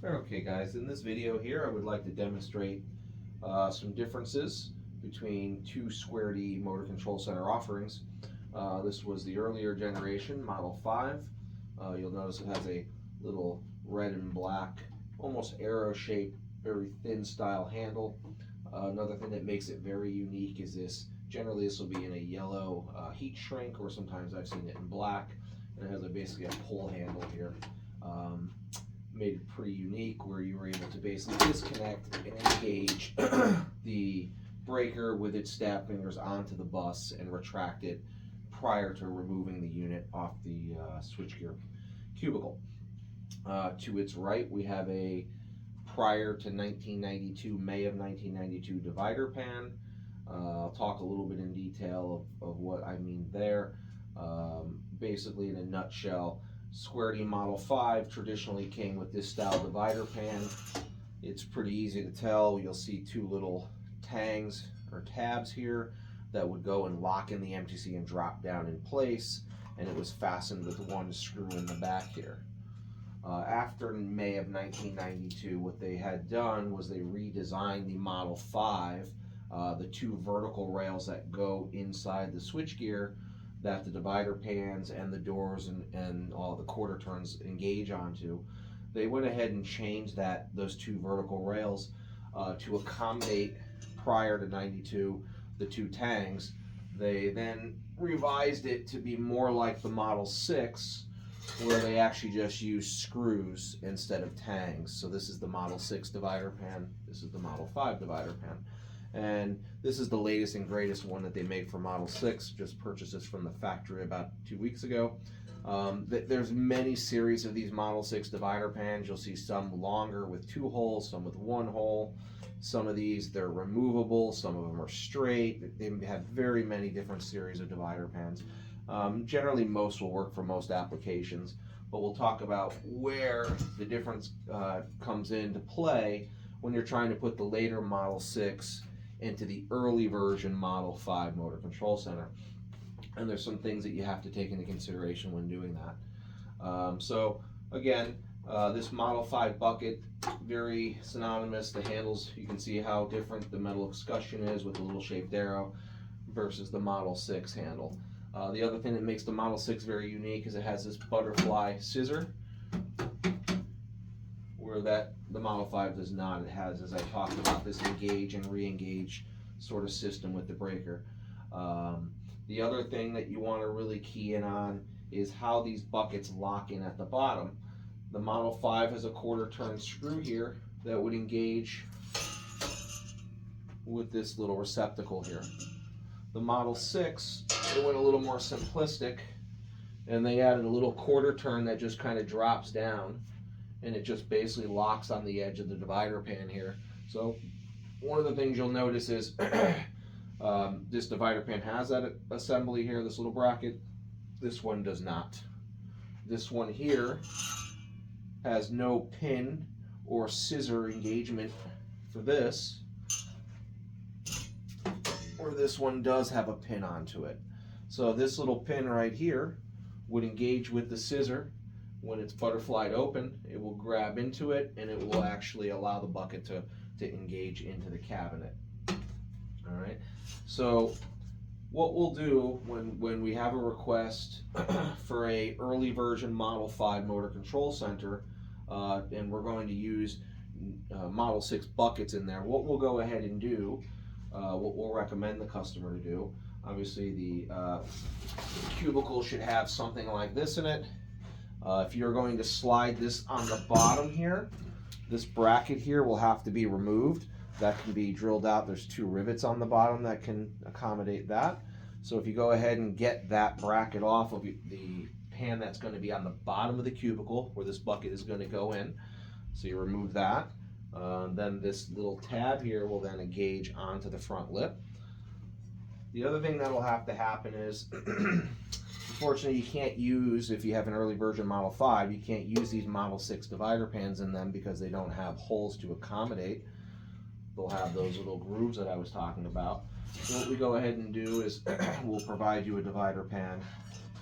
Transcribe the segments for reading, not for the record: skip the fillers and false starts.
Okay guys, in this video here I would like to demonstrate some differences between two Sqaure D motor control center offerings. This was the earlier generation, Model 5. You'll notice it has a little red and black, almost arrow-shaped, very thin style handle. Another thing that makes it very unique is this. Generally this will be in a yellow heat shrink, or sometimes I've seen it in black. And it has basically a pull handle here. Made it pretty unique, where you were able to basically disconnect and engage the breaker with its stab fingers onto the bus and retract it prior to removing the unit off the switchgear cubicle. To its right, we have a prior to 1992, May of 1992 divider pan. I'll talk a little bit in detail of what I mean there. Basically, in a nutshell, Sqaure D Model 5 traditionally came with this style divider pan. It's pretty easy to tell. You'll see two little tangs or tabs here that would go and lock in the MTC and drop down in place, and it was fastened with one screw in the back here. After May of 1992, what they had done was they redesigned the Model 5, the two vertical rails that go inside the switchgear that the divider pans and the doors and all the quarter turns engage onto. They went ahead and changed those two vertical rails to accommodate, prior to 92, the two tangs. They then revised it to be more like the Model 6, where they actually just use screws instead of tangs. So this is the Model 6 divider pan, this is the Model 5 divider pan. And this is the latest and greatest one that they made for Model 6. Just purchased this from the factory about 2 weeks ago. There's many series of these Model 6 divider pans. You'll see some longer with 2 holes, some with 1 hole. Some of these, they're removable, some of them are straight. They have very many different series of divider pans. Generally, most will work for most applications, but we'll talk about where the difference comes into play when you're trying to put the later Model 6 into the early version Model 5 motor control center. And there's some things that you have to take into consideration when doing that. So again, this Model 5 bucket, very synonymous. The handles, you can see how different the metal escutcheon is with the little shaped arrow versus the Model 6 handle. The other thing that makes the Model 6 very unique is it has this butterfly scissor, where the Model 5 does not. It has, as I talked about, this engage and re-engage sort of system with the breaker. The other thing that you want to really key in on is how these buckets lock in at the bottom. The Model 5 has a quarter turn screw here that would engage with this little receptacle here. The Model 6, they went a little more simplistic, and they added a little quarter turn that just kind of drops down, and it just basically locks on the edge of the divider pan here. So one of the things you'll notice is this divider pan has that assembly here, this little bracket. This one does not. This one here has no pin or scissor engagement for this, where this one does have a pin onto it. So this little pin right here would engage with the scissor. When it's butterflied open, it will grab into it, and it will actually allow the bucket to engage into the cabinet. All right, so what we'll do when we have a request for a early version Model 5 motor control center, and we're going to use Model 6 buckets in there, what we'll go ahead and do, what we'll recommend the customer to do, obviously the cubicle should have something like this in it. If you're going to slide this on the bottom here, this bracket here will have to be removed. That can be drilled out. There's 2 rivets on the bottom that can accommodate that. So if you go ahead and get that bracket off of the pan that's going to be on the bottom of the cubicle where this bucket is going to go in, so you remove that. Then this little tab here will then engage onto the front lip. The other thing that'll have to happen is unfortunately, you can't use, if you have an early version Model 5, you can't use these Model 6 divider pans in them because they don't have holes to accommodate. They'll have those little grooves that I was talking about. So what we go ahead and do is we'll provide you a divider pan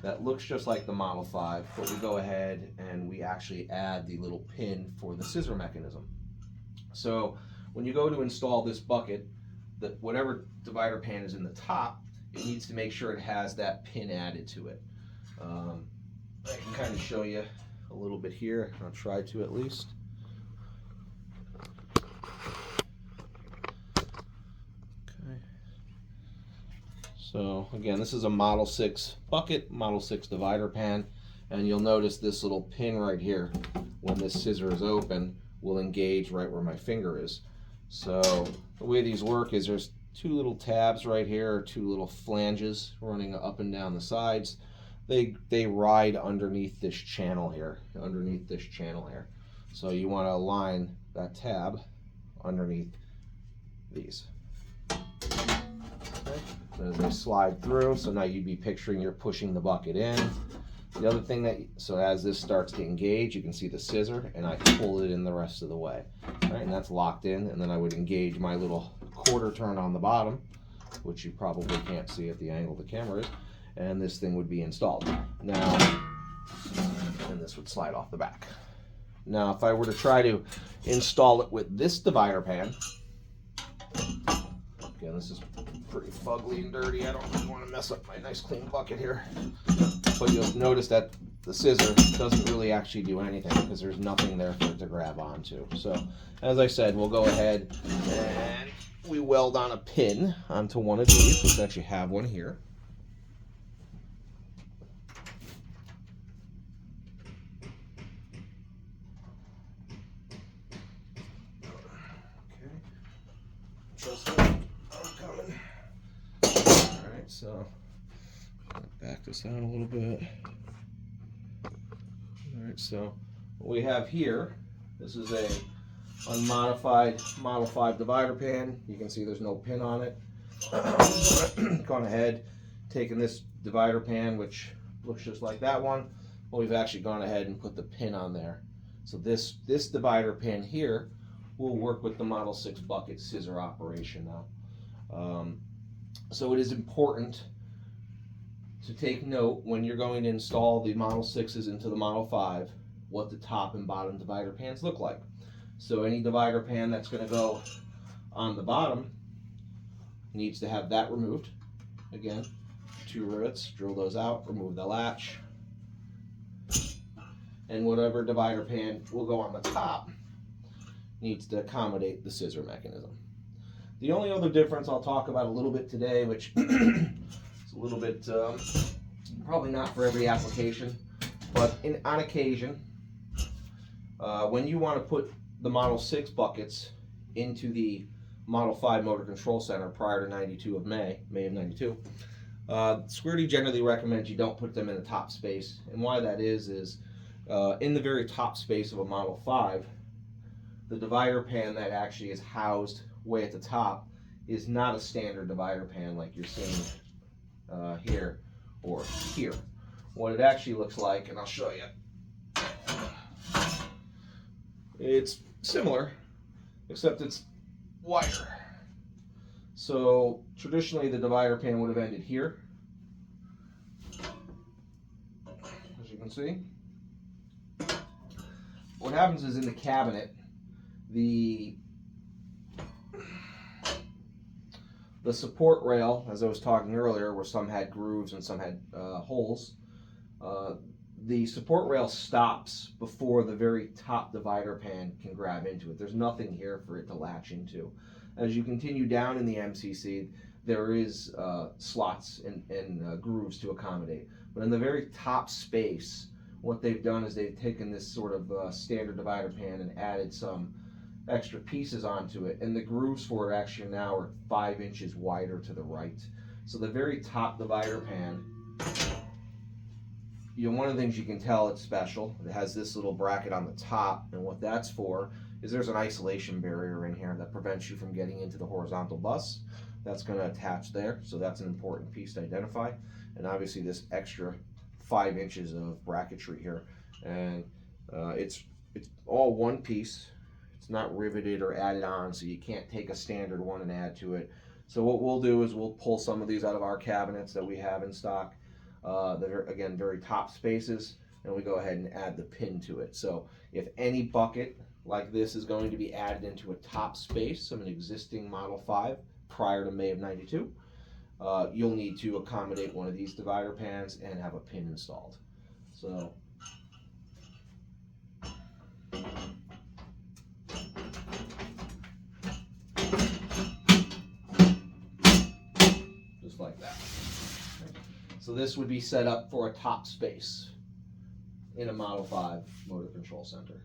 that looks just like the Model 5, but we go ahead and we actually add the little pin for the scissor mechanism. So when you go to install this bucket, whatever divider pan is in the top, it needs to make sure it has that pin added to it. I can kind of show you a little bit here. I'll try to at least. Okay. So again, this is a Model 6 bucket, Model 6 divider pan, and you'll notice this little pin right here, when this scissor is open, will engage right where my finger is. So the way these work is there's two little tabs right here, or two little flanges running up and down the sides. They ride underneath this channel here, So you want to align that tab underneath these. Okay. So as they slide through, so now you'd be picturing you're pushing the bucket in. The other thing so as this starts to engage, you can see the scissor, and I pull it in the rest of the way. Right, and that's locked in, and then I would engage my little quarter turn on the bottom, which you probably can't see at the angle the camera is, and this thing would be installed. Now, and this would slide off the back. Now, if I were to try to install it with this divider pan, again, this is pretty fugly and dirty. I don't really want to mess up my nice clean bucket here. But you'll notice that the scissor doesn't really actually do anything because there's nothing there for it to grab onto. So, as I said, we'll go ahead and we weld on a pin onto one of these. We actually have one here. Okay. Trust me, I'm coming. All right, so back this out a little bit. All right, so what we have here, this is a unmodified Model 5 divider pan. You can see there's no pin on it. Gone ahead, taken this divider pan, which looks just like that one. Well, we've actually gone ahead and put the pin on there. So this divider pan here will work with the Model 6 bucket scissor operation now. So it is important to take note when you're going to install the Model 6s into the Model 5 what the top and bottom divider pans look like. So any divider pan that's going to go on the bottom needs to have that removed. Again, 2 rivets, drill those out, remove the latch. And whatever divider pan will go on the top needs to accommodate the scissor mechanism. The only other difference I'll talk about a little bit today, which it's a little bit probably not for every application, but on occasion, when you want to put the Model 6 buckets into the Model 5 motor control center prior to May of 92, Sqaure D generally recommends you don't put them in the top space. And why that is in the very top space of a Model 5, the divider pan that actually is housed way at the top is not a standard divider pan like you're seeing here or here. What it actually looks like, and I'll show you, it's similar except it's wider. So traditionally the divider pan would have ended here, as you can see. What happens is in the cabinet, the support rail, as I was talking earlier, where some had grooves and some had holes, the support rail stops before the very top divider pan can grab into it. There's nothing here for it to latch into. As you continue down in the MCC, there is slots and grooves to accommodate. But in the very top space, what they've done is they've taken this sort of standard divider pan and added some extra pieces onto it, and the grooves for it actually now are 5 inches wider to the right. So the very top divider pan, one of the things you can tell it's special, it has this little bracket on the top, and what that's for is there's an isolation barrier in here that prevents you from getting into the horizontal bus. That's going to attach there, so that's an important piece to identify. And obviously this extra 5 inches of bracketry here, and it's all one piece. It's not riveted or added on, so you can't take a standard one and add to it. So what we'll do is we'll pull some of these out of our cabinets that we have in stock. that are, again, very top spaces, and we go ahead and add the pin to it. So if any bucket like this is going to be added into a top space of an existing Model 5 prior to May of 92, you'll need to accommodate one of these divider pans and have a pin installed. So just like that. So this would be set up for a top space in a Model 5 motor control center.